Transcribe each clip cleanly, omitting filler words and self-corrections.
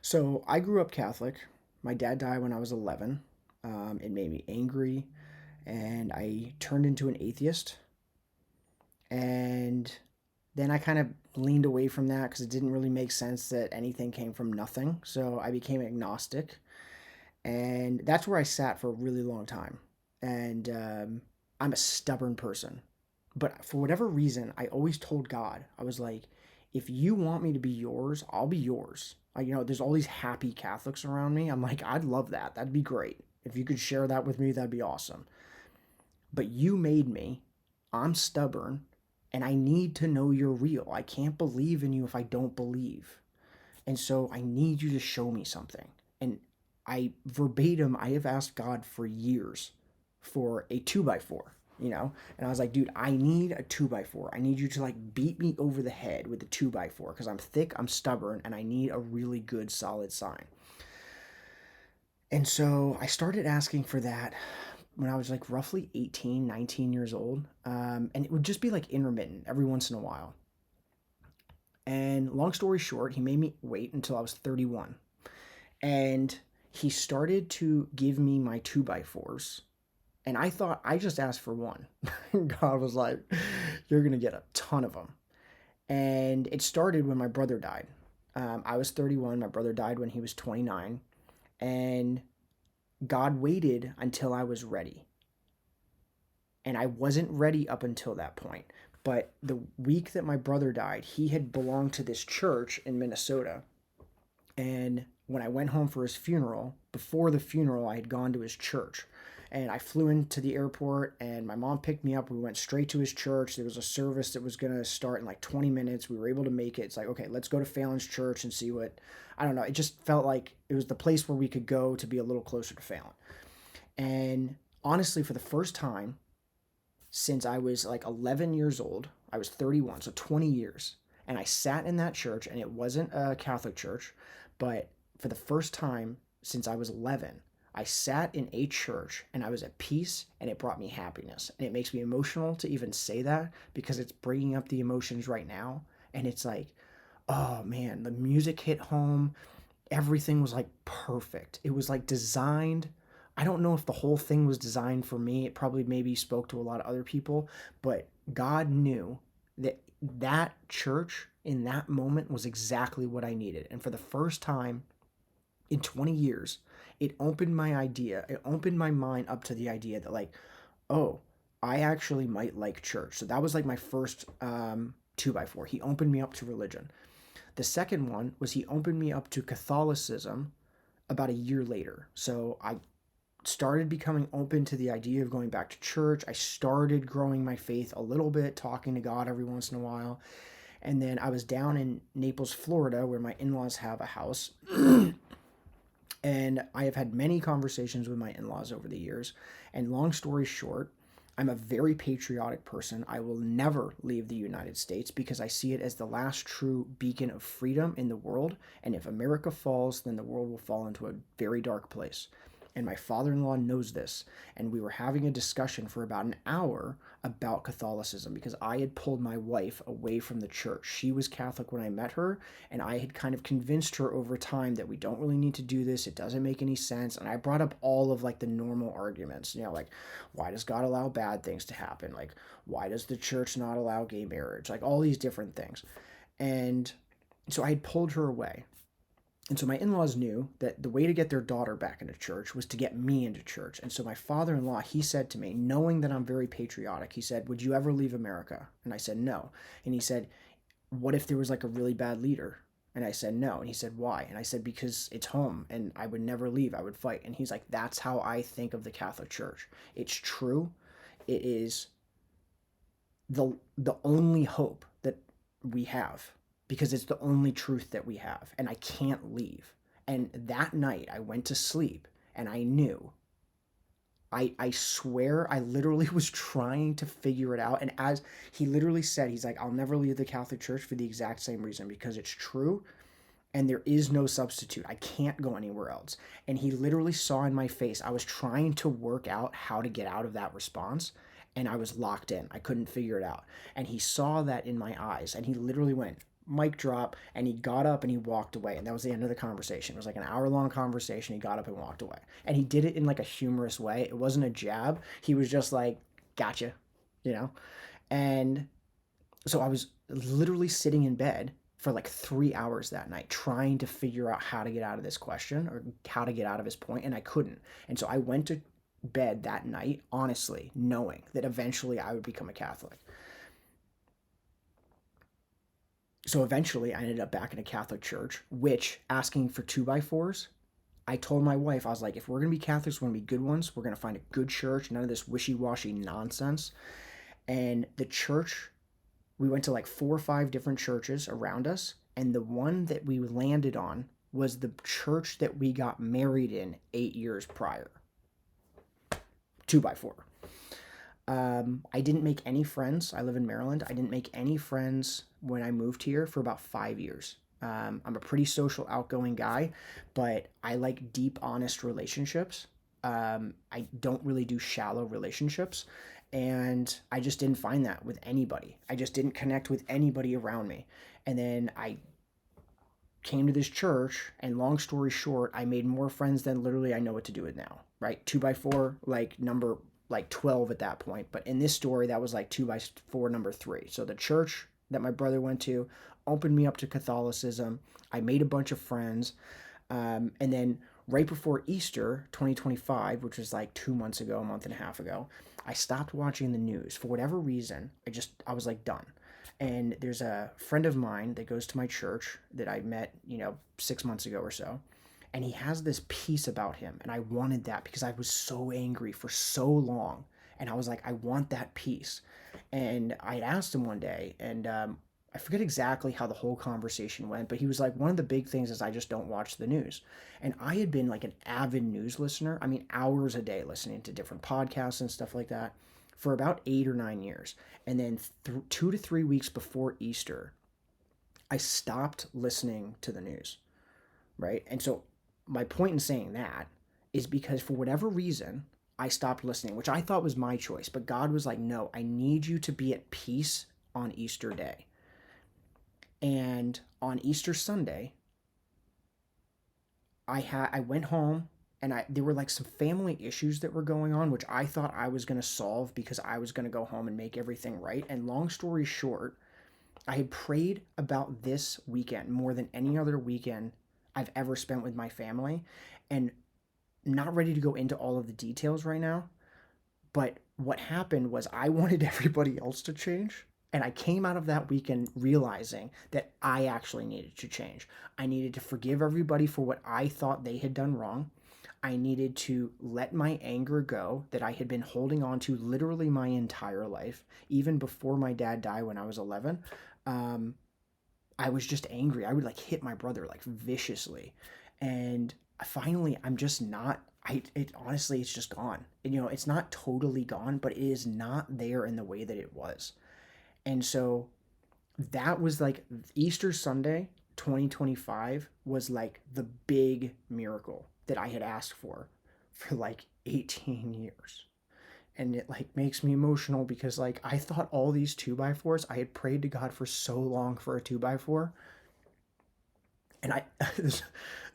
So I grew up Catholic. My dad died when I was 11. It made me angry, and I turned into an atheist. And then I kind of leaned away from that because it didn't really make sense that anything came from nothing. So I became agnostic, and that's where I sat for a really long time. And I'm a stubborn person, but for whatever reason, I always told God, I was like, if you want me to be yours, I'll be yours. There's all these happy Catholics around me. I'm like, I'd love that. That'd be great. If you could share that with me, that'd be awesome. But you made me. I'm stubborn, and I need to know you're real. I can't believe in you if I don't believe. And so I need you to show me something. And I have asked God for years for a two by four. And I was like, dude, I need a two by four. I need you to like beat me over the head with the two by four because I'm thick, I'm stubborn, and I need a really good solid sign. And so I started asking for that when I was like roughly 18, 19 years old. And it would just be like intermittent every once in a while. And long story short, he made me wait until I was 31. And he started to give me my two by fours. And I thought I just asked for one. God was like, you're going to get a ton of them. And it started when my brother died. I was 31. My brother died when he was 29. And God waited until I was ready. And I wasn't ready up until that point. But the week that my brother died, he had belonged to this church in Minnesota. And when I went home for his funeral, before the funeral, I had gone to his church. And I flew into the airport, and my mom picked me up. We went straight to his church. There was a service that was going to start in like 20 minutes. We were able to make it. It's like, okay, let's go to Phelan's church and see what, I don't know. It just felt like it was the place where we could go to be a little closer to Phelan. And honestly, for the first time since I was like 11 years old, I was 31, so 20 years. And I sat in that church, and it wasn't a Catholic church, but for the first time since I was 11, I sat in a church and I was at peace, and it brought me happiness. And it makes me emotional to even say that because it's bringing up the emotions right now. And it's like, oh man, the music hit home. Everything was like perfect. It was like designed. I don't know if the whole thing was designed for me. It probably maybe spoke to a lot of other people, but God knew that that church in that moment was exactly what I needed. And for the first time in 20 years, it opened my mind up to the idea that like, oh, I actually might like church. So that was like my first two by four. He opened me up to religion. The second one was he opened me up to Catholicism about a year later. So I started becoming open to the idea of going back to church. I started growing my faith a little bit, talking to God every once in a while. And then I was down in Naples, Florida, where my in laws have a house. And I have had many conversations with my in laws over the years. And long story short, I'm a very patriotic person. I will never leave the United States because I see it as the last true beacon of freedom in the world. And if America falls, then the world will fall into a very dark place. And my father in law knows this. And we were having a discussion for about an hour about Catholicism because I had pulled my wife away from the church. She was Catholic when I met her, and I had kind of convinced her over time that we don't really need to do this. It doesn't make any sense. And I brought up all of like the normal arguments, like why does God allow bad things to happen? Like, why does the church not allow gay marriage? Like, all these different things. And so I had pulled her away. And so my in laws knew that the way to get their daughter back into church was to get me into church. And so my father in law, he said to me, knowing that I'm very patriotic, he said, would you ever leave America? And I said, no. And he said, what if there was like a really bad leader? And I said, no. And he said, why? And I said, because it's home and I would never leave. I would fight. And he's like, that's how I think of the Catholic Church. It's true. It is the only hope that we have because it's the only truth that we have, and I can't leave. And that night I went to sleep and I knew. I swear I literally was trying to figure it out. And as he literally said, he's like, I'll never leave the Catholic Church for the exact same reason because it's true and there is no substitute. I can't go anywhere else. And he literally saw in my face, I was trying to work out how to get out of that response, and I was locked in. I couldn't figure it out. And he saw that in my eyes, and he literally went, mic drop, and he got up and he walked away, and that was the end of the conversation. It was like an hour-long conversation. He got up and walked away, and he did it in like a humorous way. It wasn't a jab. He was just like, gotcha, you know. And so I was literally sitting in bed for like 3 hours that night trying to figure out how to get out of this question or how to get out of his point, and I couldn't. And so I went to bed that night honestly knowing that eventually I would become a Catholic. So eventually I ended up back in a Catholic church, which asking for two by fours, I told my wife, I was like, if we're gonna be Catholics, we're gonna be good ones. We're gonna find a good church, none of this wishy-washy nonsense. And the church, we went to like 4 or 5 different churches around us, and the one that we landed on was the church that we got married in 8 years prior. Two by four. I didn't make any friends. I live in Maryland. I didn't make any friends when I moved here for about 5 years. I'm a pretty social, outgoing guy, but I like deep, honest relationships. I don't really do shallow relationships. And I just didn't find that with anybody. I just didn't connect with anybody around me. And then I came to this church, and long story short, I made more friends than literally I know what to do with now, right? Two by four, like number like 12 at that point. But in this story, that was like two by four, number 3. So the church that my brother went to opened me up to Catholicism. I made a bunch of friends. And then right before Easter 2025, which was like 2 months ago, a month and a half ago, I stopped watching the news. For whatever reason, I was like done. And there's a friend of mine that goes to my church that I met, 6 months ago or so. And he has this peace about him. And I wanted that because I was so angry for so long. And I was like, I want that peace. And I asked him one day, and I forget exactly how the whole conversation went, but he was like, one of the big things is I just don't watch the news. And I had been like an avid news listener. I mean, hours a day listening to different podcasts and stuff like that for about 8 or 9 years. And then 2 to 3 weeks before Easter, I stopped listening to the news, right? And so my point in saying that is because for whatever reason, I stopped listening, which I thought was my choice. But God was like, no, I need you to be at peace on Easter Day. And on Easter Sunday, I went home, and there were like some family issues that were going on, which I thought I was going to solve because I was going to go home and make everything right. And long story short, I had prayed about this weekend more than any other weekend I've ever spent with my family, and not ready to go into all of the details right now. But what happened was I wanted everybody else to change. And I came out of that weekend realizing that I actually needed to change. I needed to forgive everybody for what I thought they had done wrong. I needed to let my anger go that I had been holding on to literally my entire life, even before my dad died when I was 11. Um, I was just angry. I would like hit my brother like viciously. And finally, I'm just not. It honestly, it's just gone. And, it's not totally gone, but it is not there in the way that it was. And so that was like Easter Sunday 2025 was like the big miracle that I had asked for like 18 years. And it like makes me emotional because like I thought all these 2 by 4s, I had prayed to God for so long for a 2 by 4. And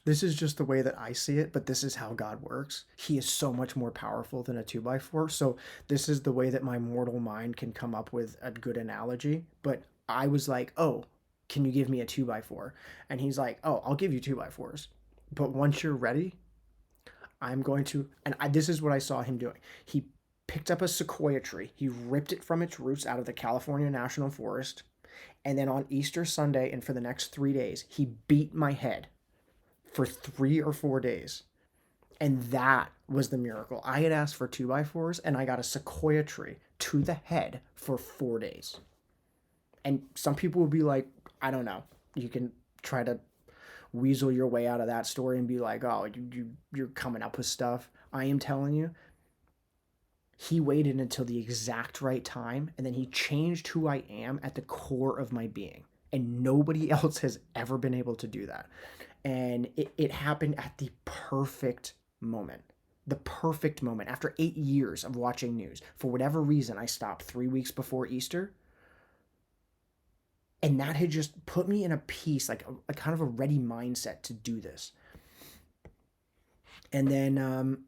this is just the way that I see it, but this is how God works. He is so much more powerful than a 2 by 4. So this is the way that my mortal mind can come up with a good analogy. But I was like, oh, can you give me a 2 by 4? And he's like, oh, I'll give you 2 by 4s. But once you're ready, I'm going to, this is what I saw him doing. He picked up a sequoia tree. He ripped it from its roots out of the California National Forest. And then on Easter Sunday and for the next 3 days, he beat my head for 3 or 4 days. And that was the miracle. I had asked for 2 by 4s, and I got a sequoia tree to the head for 4 days. And some people will be like, I don't know. You can try to weasel your way out of that story and be like, oh, you're coming up with stuff. I am telling you, he waited until the exact right time, and then he changed who I am at the core of my being. And nobody else has ever been able to do that. And it happened at the perfect moment. The perfect moment. After 8 years of watching news, for whatever reason, I stopped 3 weeks before Easter. And that had just put me in a peace, like a kind of a ready mindset to do this. And then,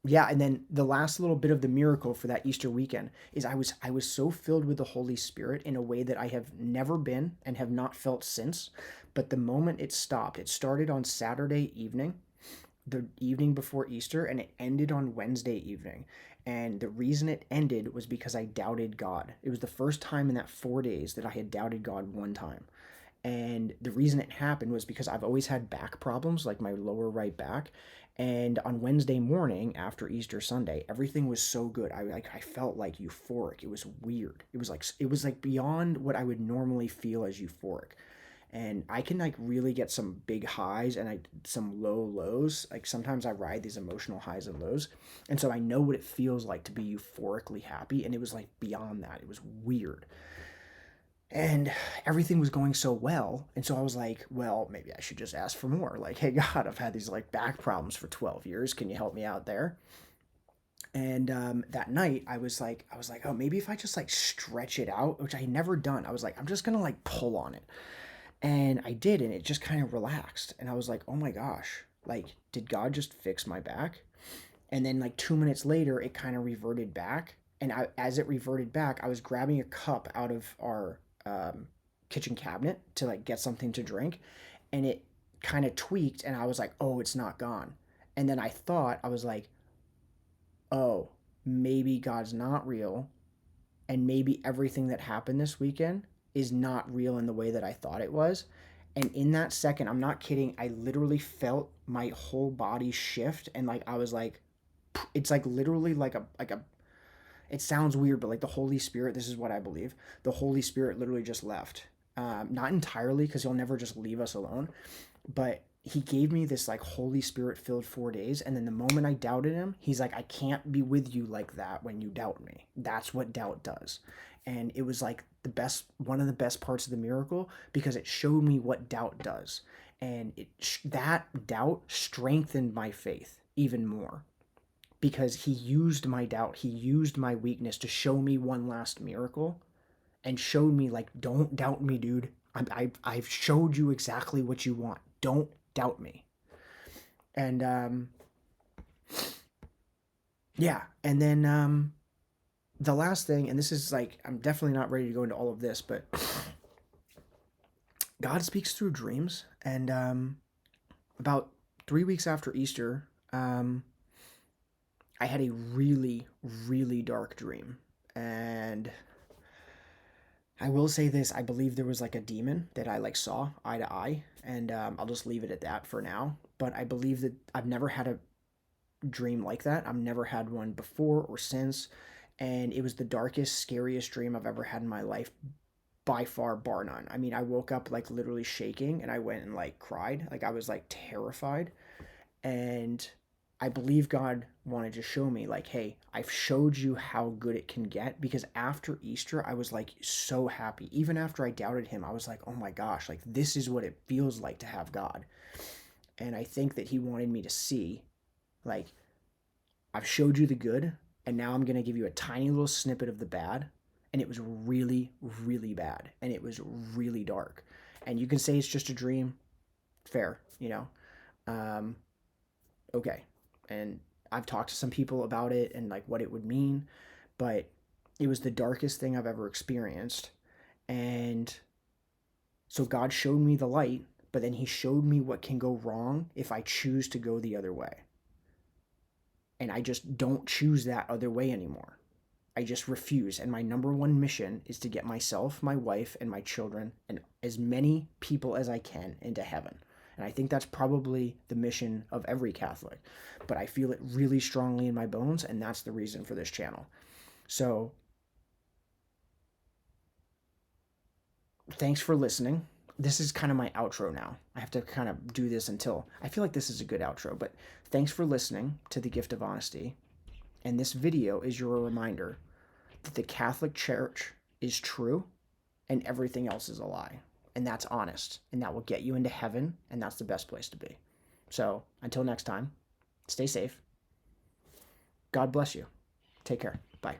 yeah, and then the last little bit of the miracle for that Easter weekend is I was so filled with the Holy Spirit in a way that I have never been and have not felt since. But the moment it stopped, it started on Saturday evening, the evening before Easter, and it ended on Wednesday evening. And the reason it ended was because I doubted God. It was the first time in that 4 days that I had doubted God one time. And the reason it happened was because I've always had back problems, like my lower right back. And on Wednesday morning after Easter Sunday, everything was so good. I felt like euphoric. It was weird. It was like beyond what I would normally feel as euphoric. And I can like really get some big highs and some low lows. Like sometimes I ride these emotional highs and lows. And so I know what it feels like to be euphorically happy, and it was like beyond that. It was weird. And everything was going so well, and so I was like, well, maybe I should just ask for more. Like, hey God, I've had these like back problems for 12 years, can you help me out there? And that night I was like, oh, maybe if I just like stretch it out, which I had never done. I was like, I'm just gonna like pull on it. And I did, and it just kind of relaxed, and I was like, oh my gosh, like, did God just fix my back? And then like 2 minutes later it kind of reverted back, and as it reverted back, I was grabbing a cup out of our um, kitchen cabinet to like get something to drink, and it kind of tweaked, and I was like, oh, it's not gone. And then I was like, oh, maybe God's not real, and maybe everything that happened this weekend is not real in the way that I thought it was. And in that second, I'm not kidding, I literally felt my whole body shift, and like I was like, it's like literally like a it sounds weird, but like the Holy Spirit, this is what I believe. The Holy Spirit literally just left. Not entirely, because he'll never just leave us alone, but he gave me this like Holy Spirit filled 4 days. And then the moment I doubted him, he's like, I can't be with you like that when you doubt me. That's what doubt does. And it was like one of the best parts of the miracle, because it showed me what doubt does. And that doubt strengthened my faith even more, because he used my doubt, he used my weakness to show me one last miracle, and showed me like, don't doubt me, dude. I've showed you exactly what you want. Don't doubt me. And yeah, and then the last thing, and this is like, I'm definitely not ready to go into all of this, but God speaks through dreams. And about 3 weeks after Easter, I had a really, really dark dream. And I will say this, I believe there was like a demon that I like saw eye to eye, and I'll just leave it at that for now. But I believe that I've never had a dream like that. I've never had one before or since, and it was the darkest, scariest dream I've ever had in my life, by far, bar none. I mean, I woke up like literally shaking, and I went and like cried. Like I was like terrified. And I believe God wanted to show me, like, hey, I've showed you how good it can get. Because after Easter, I was like so happy. Even after I doubted him, I was like, oh my gosh, like this is what it feels like to have God. And I think that he wanted me to see, like, I've showed you the good, and now I'm going to give you a tiny little snippet of the bad. And it was really, really bad. And it was really dark. And you can say it's just a dream. Fair, you know? Um, okay. And I've talked to some people about it and like what it would mean, but it was the darkest thing I've ever experienced. And so God showed me the light, but then he showed me what can go wrong if I choose to go the other way. And I just don't choose that other way anymore. I just refuse. And my number one mission is to get myself, my wife, and my children, and as many people as I can into heaven. And I think that's probably the mission of every Catholic. But I feel it really strongly in my bones, and that's the reason for this channel. So, thanks for listening. This is kind of my outro now. I have to kind of do this until I feel like this is a good outro. But thanks for listening to The Gift of Honesty. And this video is your reminder that the Catholic Church is true and everything else is a lie. And that's honest. And that will get you into heaven. And that's the best place to be. So until next time, stay safe. God bless you. Take care. Bye.